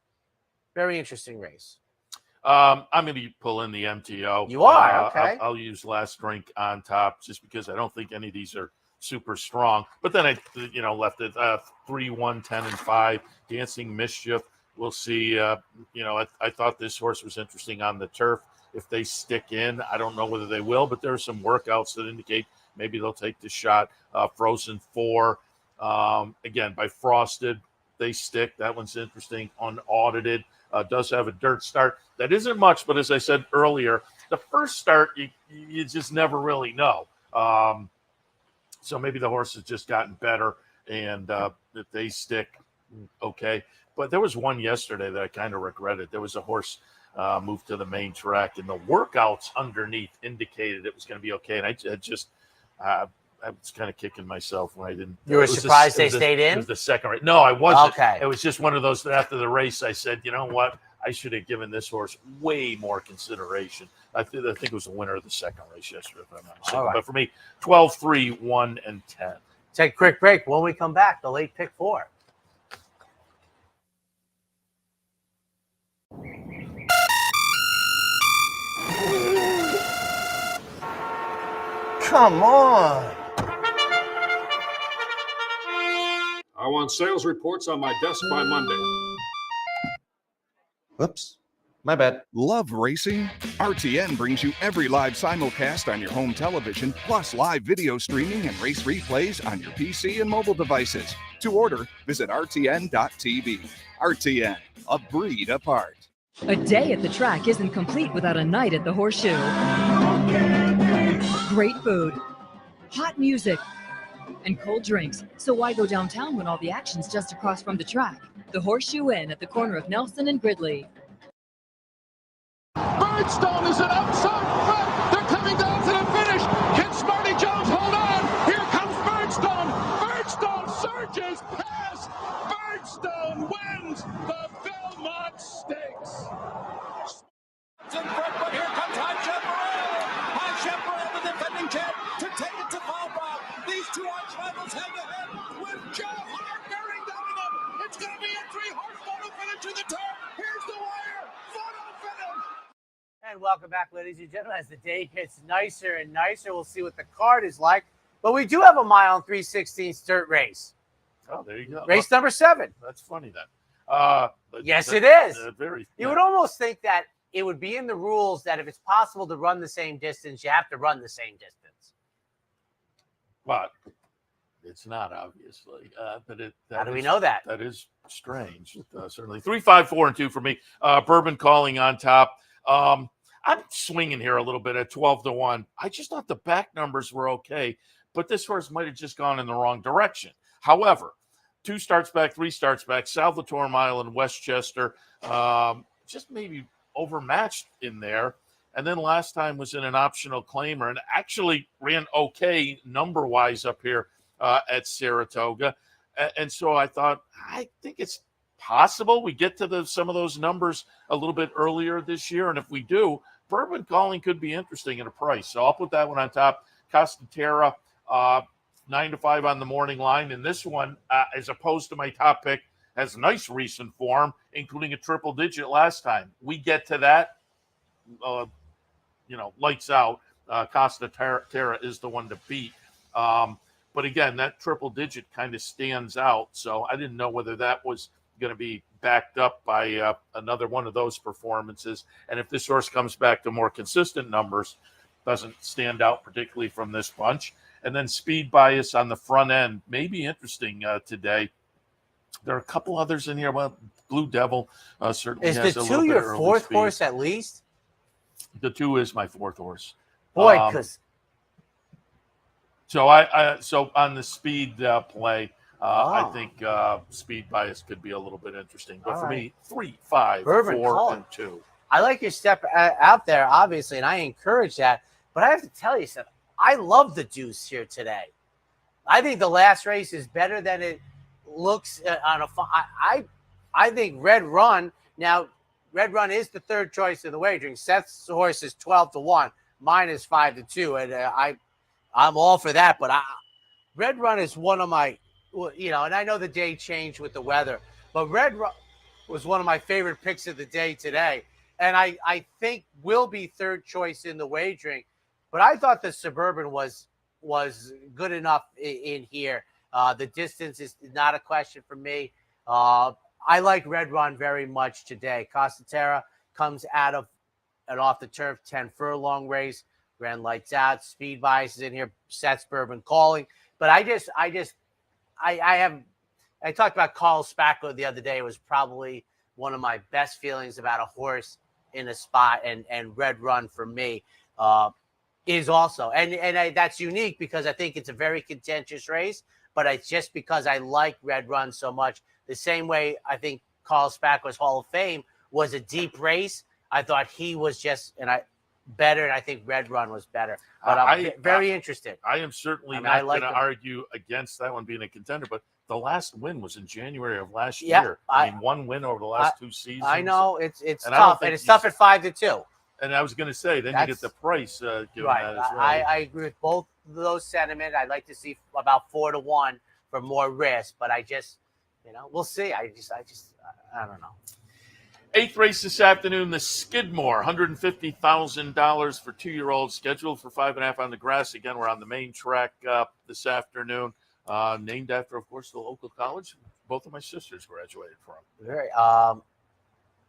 very interesting race. I'm going to pull in the MTO. You are? Okay. I'll use Last Drink on top just because I don't think any of these are super strong. But then I left it 3, 1, 10, and 5. Dancing Mischief. We'll see. I thought this horse was interesting on the turf. If they stick in, I don't know whether they will, but there are some workouts that indicate maybe they'll take the shot. Frozen 4. Again, by Frosted, they stick. That one's interesting. Unaudited. Does have a dirt start. That isn't much, but as I said earlier, the first start, you just never really know. So maybe the horse has just gotten better, and if they stick, okay. But there was one yesterday that I kind of regretted. There was a horse moved to the main track, and the workouts underneath indicated it was going to be okay. And I just I was kind of kicking myself when I didn't. You were surprised they stayed in? It was the second race. No, I wasn't. Okay. It was just one of those that after the race, I said, you know what? I should have given this horse way more consideration. I think it was the winner of the second race yesterday, if I'm not mistaken. Right. But for me, 12, 3, 1, and 10. Take a quick break. When we come back, the late pick 4. Come on. I want sales reports on my desk by Monday. Whoops, my bad. Love racing? RTN brings you every live simulcast on your home television, plus live video streaming and race replays on your PC and mobile devices. To order, visit rtn.tv. RTN, a breed apart. A day at the track isn't complete without a night at the Horseshoe. Great food, hot music, and cold drinks. So why go downtown when all the action's just across from the track? The Horseshoe Inn at the corner of Nelson and Gridley. Birdstone is an outside front. They're coming down to the finish. Can Smarty Jones hold on? Here comes Birdstone. Birdstone surges past. Birdstone wins the Belmont Stakes. It's in front, but here comes High Chaparral. High Chaparral, the defending champ, to take it to Paul Brown. These two arch rivals head to head with Joe Hart bearing down on them. It's going to be a 3-horse photo finish to the turn. Here's the wire. Photo finish. And welcome back, ladies and gentlemen. As the day gets nicer and nicer, we'll see what the card is like. But we do have a mile and 3/16 dirt race. Oh, there you go. Race number 7. That's funny then. Yes, it is. You would yeah. almost think that it would be in the rules that if it's possible to run the same distance, you have to run the same distance. But it's not, obviously. How do we know that? That is strange. Certainly. 3, 5, 4, and 2 for me. Bourbon Calling on top. I'm swinging here a little bit at 12-1. I just thought the back numbers were okay, but this horse might have just gone in the wrong direction. However, 2 starts back, 3 starts back, Salvatore Mile and Westchester, just maybe overmatched in there. And then last time was in an optional claimer and actually ran okay number-wise up here at Saratoga. And so I thought, I think it's possible we get to some of those numbers a little bit earlier this year. And if we do, Bourbon Calling could be interesting at a price. So I'll put that one on top. Costa Terra, 9-5 on the morning line. And this one, as opposed to my top pick, has nice recent form, including a triple digit last time. We get to that, lights out. Costa Terra is the one to beat. But again, that triple digit kind of stands out. So I didn't know whether that was going to be backed up by another one of those performances. And if this horse comes back to more consistent numbers, doesn't stand out particularly from this bunch. And then Speed Bias on the front end may be interesting today. There are a couple others in here. Well, Blue Devil certainly has a little bit. Is the 2 your fourth horse at least? The 2 is my 4th horse. Boy, because so on the speed play, I think Speed Bias could be a little bit interesting. But for me, 3, 5, Bourbon 4, Calling. and 2. I like your step out there, obviously, and I encourage that. But I have to tell you something. I love the deuce here today. I think the last race is better than it looks on a. I think Red Run. Now, Red Run is the 3rd choice in the wagering. Seth's horse is 12-1. Mine is 5-2, and I'm all for that. But Red Run is one of my, and I know the day changed with the weather, but Red Run was one of my favorite picks of the day today, and I think will be 3rd choice in the wagering. But I thought the Suburban was good enough in here. The distance is not a question for me. I like Red Run very much today. Costa Terra comes out of an off the turf 10 furlong race. Ran lights out. Speed Bias is in here. Seth's Bourbon Calling. But I talked about Carl Spackler the other day. It was probably one of my best feelings about a horse in a spot, and Red Run for me is also. And that's unique because I think it's a very contentious race, but it's just because I like Red Run so much. The same way I think Carl Spackler's Hall of Fame was a deep race. I thought he was better, and I think Red Run was better. But I'm very interested. I am certainly not going to argue against that one being a contender, but the last win was in January of last year. I mean, 1 win over the last 2 seasons. I know it's tough, and it's tough at 5-2. And I was going to say, then you get the price given that as well. I agree with both of those sentiment. I'd like to see about 4-1 for more risk, but I just, we'll see. I don't know. 8th race this afternoon, the Skidmore, $150,000 for 2-year-olds, scheduled for 5.5 on the grass. Again, we're on the main track this afternoon, named after, of course, the local college both of my sisters graduated from. Very.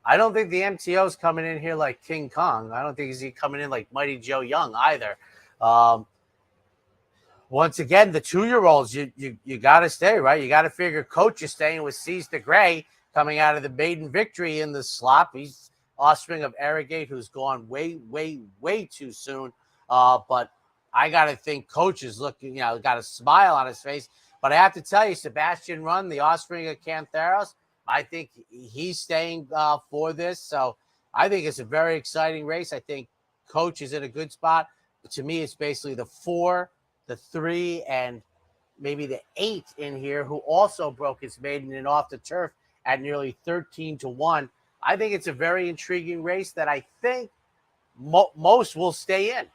I don't think the MTO's coming in here like King Kong. I don't think he's coming in like Mighty Joe Young either. Once again, the 2-year-olds, you got to stay, right? You got to figure Coach is staying with Seize the Gray, coming out of the maiden victory in the slop. He's offspring of Arrogate, who's gone way, way, way too soon. But I got to think Coach is looking, got a smile on his face. But I have to tell you, Sebastian Run, the offspring of Cantheros, I think he's staying for this. So I think it's a very exciting race. I think Coach is in a good spot. But to me, it's basically the 4, the 3, and maybe the 8 in here, who also broke his maiden and off the turf at nearly 13-1. I think it's a very intriguing race that I think most will stay in.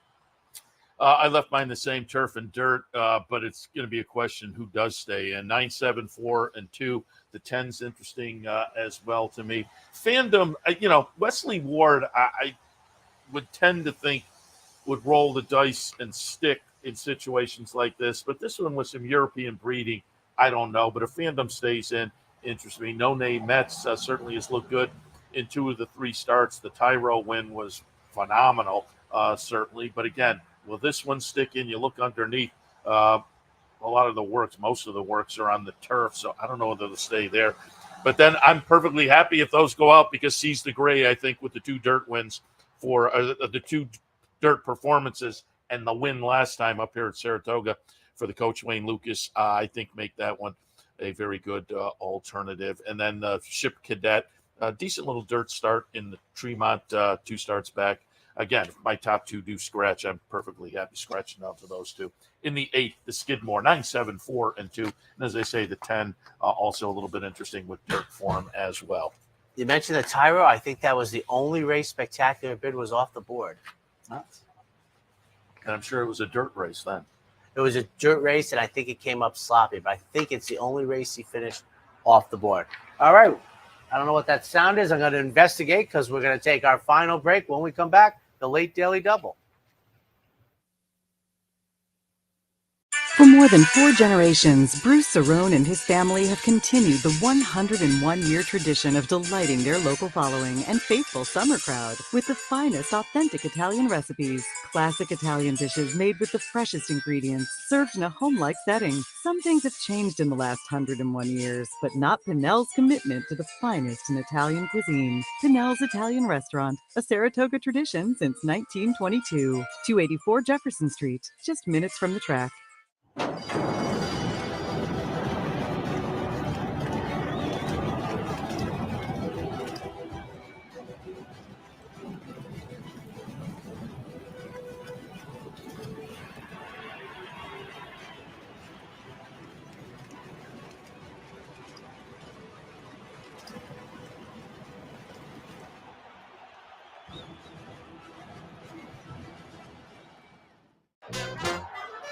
I left mine the same, turf and dirt, but it's going to be a question who does stay in. 9, 7, 4, and 2. The 10's interesting as well to me. Fandom, Wesley Ward, I would tend to think would roll the dice and stick in situations like this. But this one with some European breeding, I don't know. But if Fandom stays in, interests me. No Name Mets certainly has looked good in 2 of the 3 starts. The Tyro win was phenomenal, certainly. But again, will this one stick in? You look underneath. A lot of the works, most of the works are on the turf, so I don't know whether they'll stay there. But then I'm perfectly happy if those go out because Seize the Gray, I think, with the 2 dirt wins, for the two dirt performances and the win last time up here at Saratoga for the coach Wayne Lucas, I think make that one a very good alternative. And then the Ship Cadet, a decent little dirt start in the Tremont, 2 starts back. Again, if my top 2 do scratch, I'm perfectly happy scratching down to those 2. In the 8th, the Skidmore, 9, 7, 4, and 2. And as they say, the 10, also a little bit interesting with dirt form as well. You mentioned the Tyro. I think that was the only race Spectacular bid was off the board. And I'm sure it was a dirt race then. It was a dirt race, and I think it came up sloppy, but I think it's the only race he finished off the board. All right. I don't know what that sound is. I'm going to investigate because we're going to take our final break. When we come back, the late Daily Double. For more than 4 generations, Bruce Cerrone and his family have continued the 101-year tradition of delighting their local following and faithful summer crowd with the finest authentic Italian recipes. Classic Italian dishes made with the freshest ingredients, served in a home-like setting. Some things have changed in the last 101 years, but not Pinnell's commitment to the finest in Italian cuisine. Pinnell's Italian Restaurant, a Saratoga tradition since 1922. 284 Jefferson Street, just minutes from the track.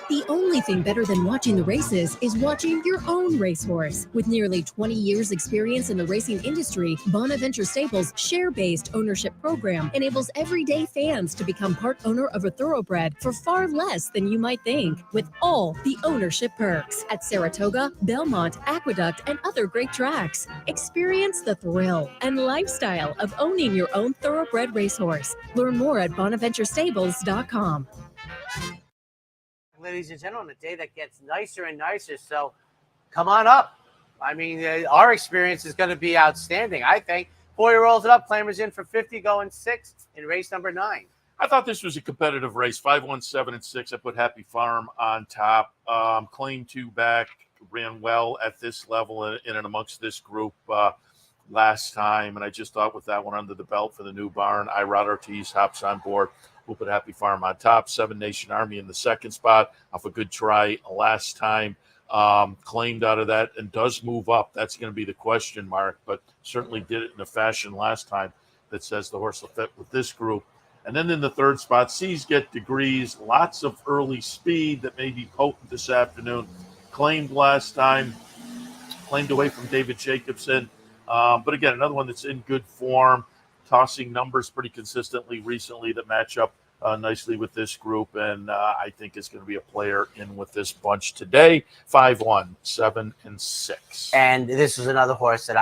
The only thing better than watching the races is watching your own racehorse. With nearly 20 years experience in the racing industry, Bonaventure Stables' share-based ownership program enables everyday fans to become part owner of a thoroughbred for far less than you might think, with all the ownership perks at Saratoga, Belmont, Aqueduct, and other great tracks. Experience the thrill and lifestyle of owning your own thoroughbred racehorse. Learn more at bonaventurestables.com. Ladies and gentlemen, a day that gets nicer and nicer, so come on up. I mean, our experience is going to be outstanding, I think. 4 rolls it up, Claimer's in for 50, going 6 in race number 9. I thought this was a competitive race, 5, 1, 7, and 6. I put Happy Farm on top. Claim 2 back, ran well at this level in and amongst this group last time, and I just thought with that one under the belt for the new barn, Rod Ortiz hops on board. We'll put Happy Farm on top. 7 Nation Army in the second spot off a good try last time. Claimed out of that and does move up. That's going to be the question mark, but certainly did it in a fashion last time that says the horse will fit with this group. And then in the third spot, C's Get Degrees. Lots of early speed that may be potent this afternoon. Claimed last time. Claimed away from David Jacobson. But again, another one that's in good form. Tossing numbers pretty consistently recently that match up nicely with this group, and I think it's going to be a player in with this bunch today. 5, 1, 7, and 6. And this is another horse that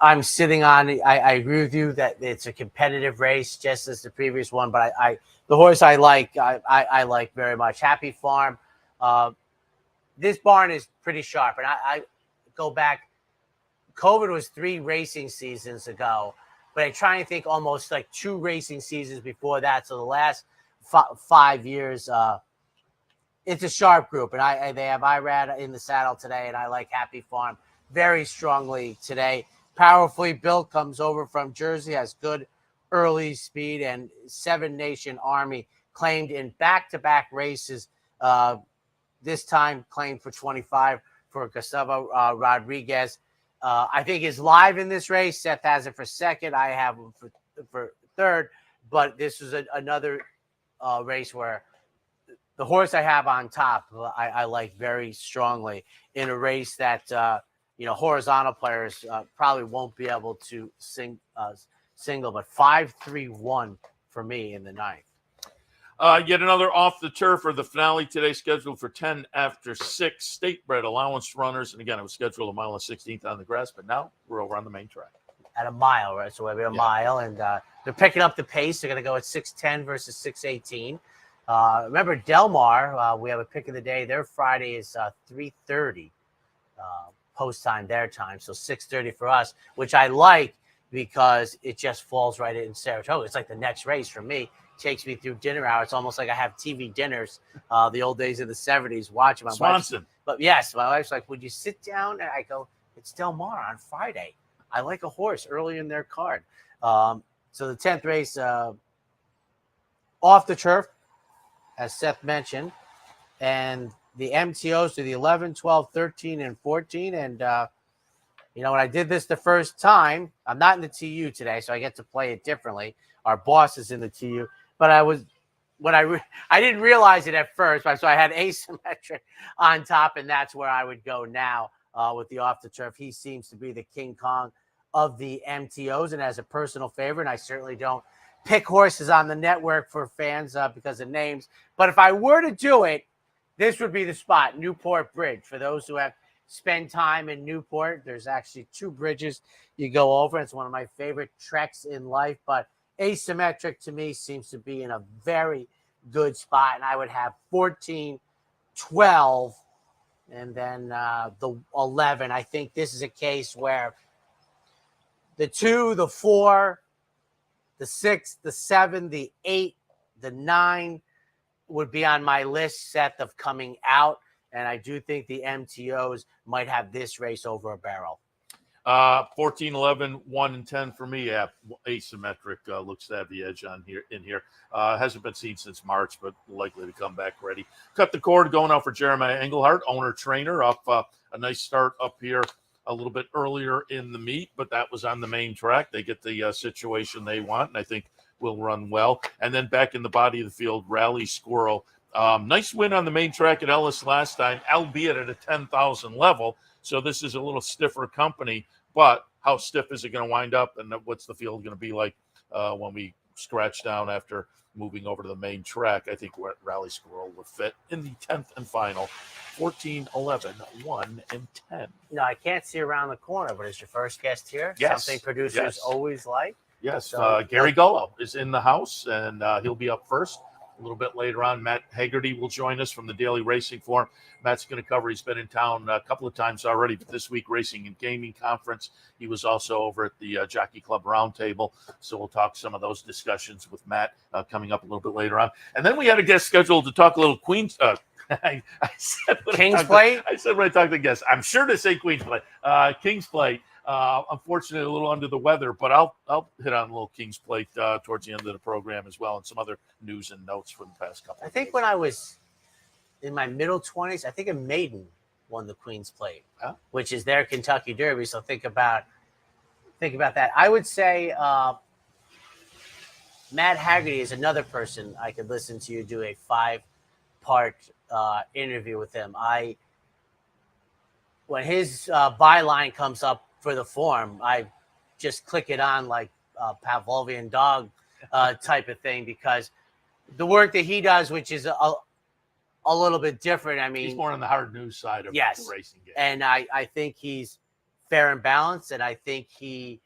I'm sitting on. I agree with you that it's a competitive race, just as the previous one. But the horse I like very much. Happy Farm. This barn is pretty sharp, and I go back. COVID was 3 racing seasons ago. But I try and think almost like 2 racing seasons before that. So the last 5 years, it's a sharp group. And they have Irad in the saddle today, and I like Happy Farm very strongly today. Powerfully built, comes over from Jersey, has good early speed, and 7 Nation Army claimed in back-to-back races. This time claimed for 25 for Gustavo Rodriguez. I think is live in this race. Seth has it for second. I have him for third. But this is another race where the horse I have on top, I like very strongly in a race that, horizontal players probably won't be able to single. But 5-3-1 for me in the 9th. Yet another off the turf for the finale today, scheduled for 10 after 6. State-bred allowance runners. And again, it was scheduled a mile and 16th on the grass, but now we're over on the main track. At a mile, right? So we'll be a mile, and they're picking up the pace. They're going to go at 6:10 versus 6:18. Remember, Del Mar, we have a pick of the day. Their Friday is 3:30 post time, their time, so 6:30 for us, which I like because it just falls right in Saratoga. It's like the next race for me. Takes me through dinner hour. It's almost like I have TV dinners, the old days of the 70s, watching my Swanson. But yes, my wife's like, would you sit down? And I go, it's Del Mar on Friday. I like a horse early in their card. So the 10th race off the turf, as Seth mentioned, and the MTOs to the 11, 12, 13, and 14. And, when I did this the first time, I'm not in the TU today, so I get to play it differently. Our boss is in the TU. But I didn't realize it at first, so I had asymmetric on top, and that's where I would go now with the off the turf. He seems to be the King Kong of the MTOs, and as a personal favorite, I certainly don't pick horses on the network for fans because of names. But if I were to do it, this would be the spot, Newport Bridge. For those who have spent time in Newport, there's actually 2 bridges you go over. It's one of my favorite treks in life, but asymmetric to me seems to be in a very good spot. And I would have 14, 12, and then the 11. I think this is a case where the 2, the 4, the 6, the 7, the 8, the 9 would be on my list, Seth, of coming out. And I do think the MTOs might have this race over a barrel. 14, 11, 1, and 10 for me. Yeah, asymmetric looks to have the edge on here. Hasn't been seen since March, but likely to come back ready. Cut the cord going out for Jeremiah Engelhardt, owner trainer, up a nice start up here a little bit earlier in the meet, but that was on the main track. They get the situation they want, and I think will run well. And then back in the body of the field, Rally Squirrel. Nice win on the main track at Ellis last time, albeit at a 10,000 level. So this is a little stiffer company, but how stiff is it going to wind up, and what's the field going to be like when we scratch down after moving over to the main track? I think Rally Squirrel will fit in the 10th and final. 14, 11, 1, and 10. No, I can't see around the corner, but is your first guest here? Yes. Something producers always like? Yes. So, Gary Gullo is in the house, and he'll be up first. A little bit later on, Matt Haggerty will join us from the Daily Racing Forum. Matt's going to cover. He's been in town a couple of times already, but this week, Racing and Gaming Conference. He was also over at the Jockey Club Roundtable. So we'll talk some of those discussions with Matt coming up a little bit later on. And then we had a guest scheduled to talk a little Queens. I said King's Plate? I said when I talked to the guests, I'm sure to say Queens Plate. King's Plate. Unfortunately, a little under the weather, but I'll hit on a little King's Plate towards the end of the program as well, and some other news and notes from the past couple. I think when I was in my middle 20s, I think a maiden won the Queen's Plate, which is their Kentucky Derby. So think about that. I would say Matt Haggerty is another person I could listen to you do a 5-part interview with him. When his byline comes up for the forum, I just click it on like Pavlovian dog type of thing, because the work that he does, which is a little bit different. I mean, he's more on the hard news side of the racing game. And I think he's fair and balanced, and I think he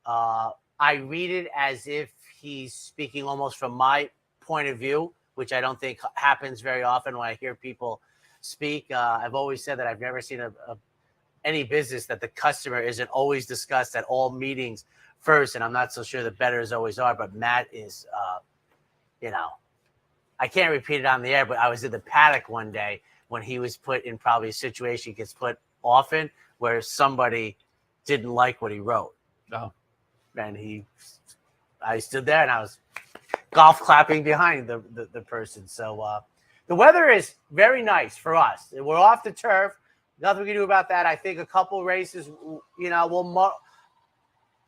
I read it as if he's speaking almost from my point of view, which I don't think happens very often when I hear people speak. I've always said that I've never seen any business that the customer isn't always discussed at all meetings first, and I'm not so sure the bettors always are, but Matt is, I can't repeat it on the air, but I was in the paddock one day when he was put in probably a situation he gets put often where somebody didn't like what he wrote. Oh. And I stood there and I was golf clapping behind the person. So the weather is very nice for us. We're off the turf. Nothing we can do about that. I think a couple races, we'll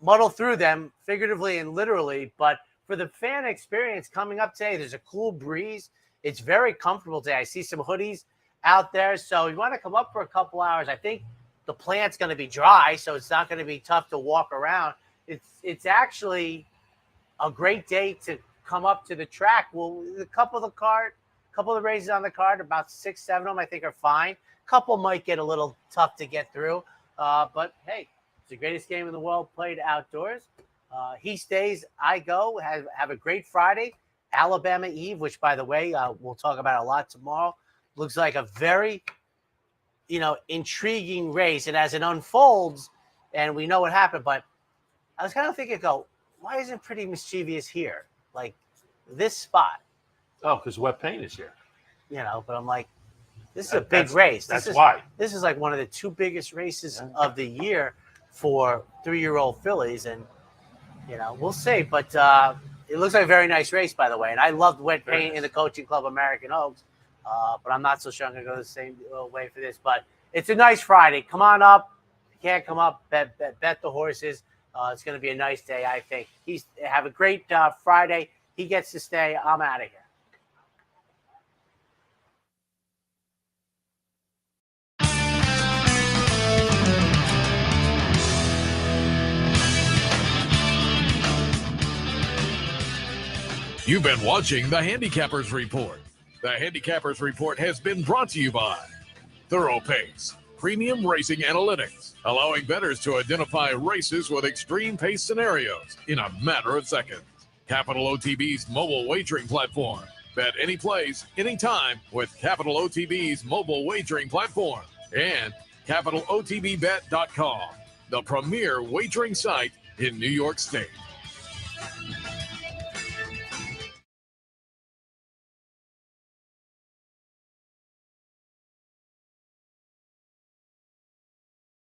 muddle through them figuratively and literally. But for the fan experience coming up today, there's a cool breeze. It's very comfortable today. I see some hoodies out there. So you want to come up for a couple hours. I think the plant's going to be dry, so it's not going to be tough to walk around. It's actually a great day to come up to the track. Well, a couple of the races on the card, about 6, 7 of them, I think are fine. Couple might get a little tough to get through, but hey, it's the greatest game in the world played outdoors. He stays, I go. Have a great Friday. Alabama Eve, which, by the way, we'll talk about a lot tomorrow. Looks like a very, intriguing race. And as it unfolds, and we know what happened, but I was kind of thinking, why isn't Pretty Mischievous here? Like this spot. Oh, because Wet Paint is here. But I'm like, this is a big race. That's why. This is like one of the 2 biggest races of the year for 3-year-old fillies. And, we'll see. But it looks like a very nice race, by the way. And I loved Wet Paint in the Coaching Club American Oaks. But I'm not so sure I'm going to go the same way for this. But it's a nice Friday. Come on up. If you can't come up, bet the horses. It's going to be a nice day, I think. Have a great Friday. He gets to stay. I'm out of here. You've been watching the Handicappers Report. The Handicappers Report has been brought to you by Thorough Pace, Premium Racing Analytics, allowing bettors to identify races with extreme pace scenarios in a matter of seconds. Capital OTB's mobile wagering platform. Bet any place, anytime with Capital OTB's mobile wagering platform. And CapitalOTBBet.com, the premier wagering site in New York State.